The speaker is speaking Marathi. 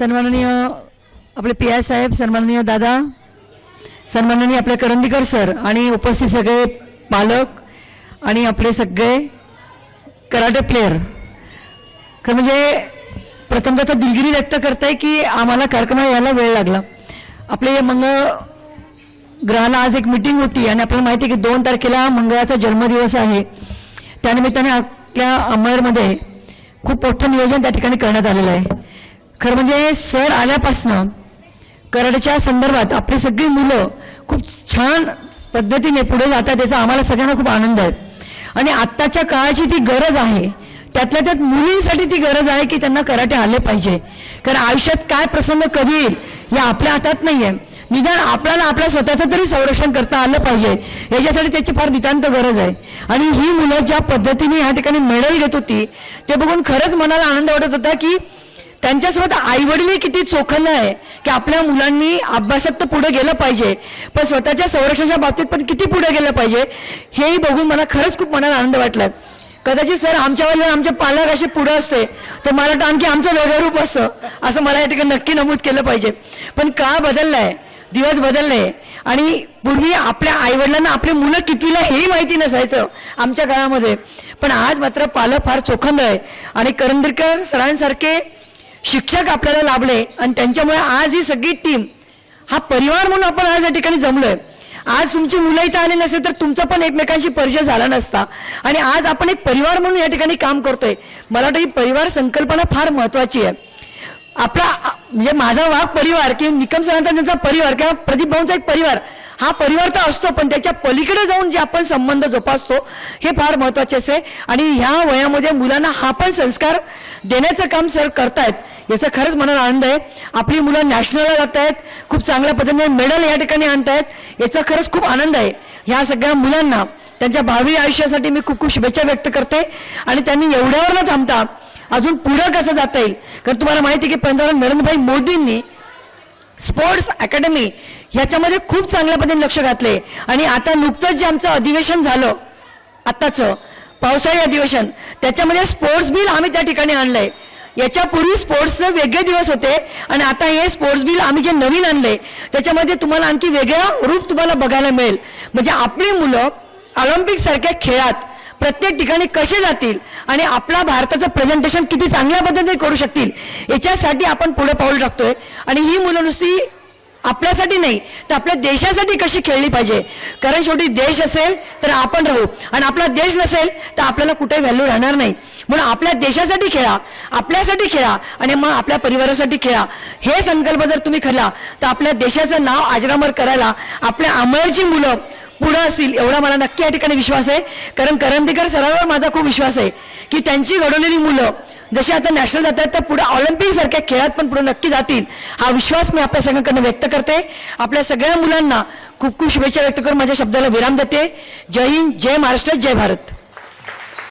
सन्माननीय आपले पी.आय. साहेब, सन्माननीय दादा, सन्माननीय आपले करंदीकर सर आणि उपस्थित सगळे पालक आणि आपले सगळे कराटे प्लेयर, खरं म्हणजे प्रथमतः तर दिलगिरी व्यक्त करताय की आम्हाला कार्यक्रमाला यायला वेळ लागला. आपले मंगळ ग्रहाला आज एक मीटिंग होती आणि आपल्याला माहिती आहे की 2 तारखेला मंगळाचा जन्मदिवस आहे. त्यानिमित्ताने आपल्या अमळमध्ये खूप मोठं नियोजन त्या ठिकाणी करण्यात आलेलं आहे. खरं म्हणजे सर आल्यापासनं कराटेच्या संदर्भात आपली सगळी मुलं खूप छान पद्धतीने पुढे जातात, त्याचा आम्हाला सगळ्यांना खूप आनंद आहे. आणि आत्ताच्या काळाची ती गरज आहे, त्यातल्या त्यात मुलींसाठी ती गरज आहे की त्यांना कराटे आले पाहिजे. कारण आयुष्यात काय प्रसंग कधी येईल हे आपल्या हातात नाही आहे. निदान आपल्याला आपल्या स्वतःचं तरी संरक्षण करता आलं पाहिजे, याच्यासाठी त्याची फार नितांत गरज आहे. आणि ही मुलं ज्या पद्धतीने ह्या ठिकाणी मेडल घेत होती ते बघून खरंच मनाला आनंद वाटत होता की त्यांच्यासोबत आईवडील किती चोखंद आहे की आपल्या मुलांनी अभ्यासात तर पुढे गेलं पाहिजे, पण स्वतःच्या संरक्षणाच्या बाबतीत पण किती पुढे गेलं पाहिजे हेही बघून मला खरंच खूप मनाला आनंद वाटला. कदाचित सर आमच्यावर आमचे पालक असे पुढे असते तर मला वाटतं आणखी आमचं वेगळं रूप असतं, असं मला या ठिकाणी नक्की नमूद केलं पाहिजे. पण काळ बदललाय, दिवस बदलले आणि पूर्वी आपल्या आईवडिलांना आपली मुलं कितवीला हेही माहिती नसायचं आमच्या काळामध्ये, पण आज मात्र पालक फार चोखंद आहे. आणि करंदीकर सरांसारखे शिक्षक आपल्याला लाभले आणि त्यांच्यामुळे आज ही सगळी टीम, हा परिवार म्हणून आपण आज या ठिकाणी जमलोय. आज तुमची मुलं इथं आली नसेल तर तुमचा पण एकमेकांशी परिचय झाला नसता आणि आज आपण एक परिवार म्हणून या ठिकाणी काम करतोय. मला वाटतं ही परिवार संकल्पना फार महत्वाची आहे. आपला म्हणजे माझा वाघ परिवार किंवा निकम सरांचा त्यांचा परिवार किंवा प्रदीप भाऊंचा एक परिवार, हा परिवार तर असतो, पण त्याच्या पलीकडे जाऊन जे आपण संबंध जोपासतो हे फार महत्वाचे असे. आणि ह्या वयामध्ये मुलांना हा पण संस्कार देण्याचं काम सर करतायत, याचा खरंच मनाला आनंद आहे. आपली मुलं नॅशनलला जात आहेत, खूप चांगल्या पद्धतीने मेडल या ठिकाणी आणतायत, याचा खरंच खूप आनंद आहे. ह्या सगळ्या मुलांना त्यांच्या भावी आयुष्यासाठी मी खूप खूप शुभेच्छा व्यक्त करते. आणि त्यांनी एवढ्यावर न थांबता अजून पुढं कसं जाता येईल, कारण तुम्हाला माहिती आहे की पंतप्रधान नरेंद्रभाई मोदींनी स्पोर्ट्स अकॅडमी ह्याच्यामध्ये खूप चांगल्या पद्धतीने लक्ष घातले. आणि आता नुकतंच जे आमचं अधिवेशन झालं आत्ताचं पावसाळी अधिवेशन, त्याच्यामध्ये स्पोर्ट्स बिल आम्ही त्या ठिकाणी आणलंय. याच्यापूर्वी स्पोर्ट्सचे वेगळे दिवस होते आणि आता हे स्पोर्ट्स बिल आम्ही जे नवीन आणले त्याच्यामध्ये तुम्हाला आणखी वेगळं रूप तुम्हाला बघायला मिळेल. म्हणजे आपली मुलं ऑलिम्पिक सारख्या खेळात प्रत्येक ठिकाणी कसे जातील आणि आपला भारताचं प्रेझेंटेशन किती चांगल्या पद्धतीने करू शकतील याच्यासाठी आपण पुढे पाऊल टाकतोय. आणि ही मुलं नुसती आपल्यासाठी नाही तर आपल्या देशासाठी कशी खेळली पाहिजे, कारण शेवटी देश असेल तर आपण राहू आणि आपला देश नसेल तर आपल्याला कुठे व्हॅल्यू राहणार नाही. म्हणून आपल्या देशासाठी खेळा, आपल्यासाठी खेळा आणि मग आपल्या परिवारासाठी खेळा. हे संकल्प जर तुम्ही केला तर आपल्या देशाचं नाव अजरामर करायला आपल्या अमळची मुलं पुढे असतील, एवढा मला नक्की या ठिकाणी विश्वास आहे. कारण करंदीकर सरांवर माझा खूप विश्वास आहे की त्यांची घडवलेली मुलं जशी आता नॅशनल जातात तर पुढे ऑलिम्पिक सारख्या खेळात पण पुढे नक्की जातील, हा विश्वास मी आपल्या सगळ्यांकडून व्यक्त करते. आपल्या सगळ्या मुलांना खूप खूप शुभेच्छा व्यक्त करून माझ्या शब्दाला विराम देते. जय हिंद, जय महाराष्ट्र, जय भारत.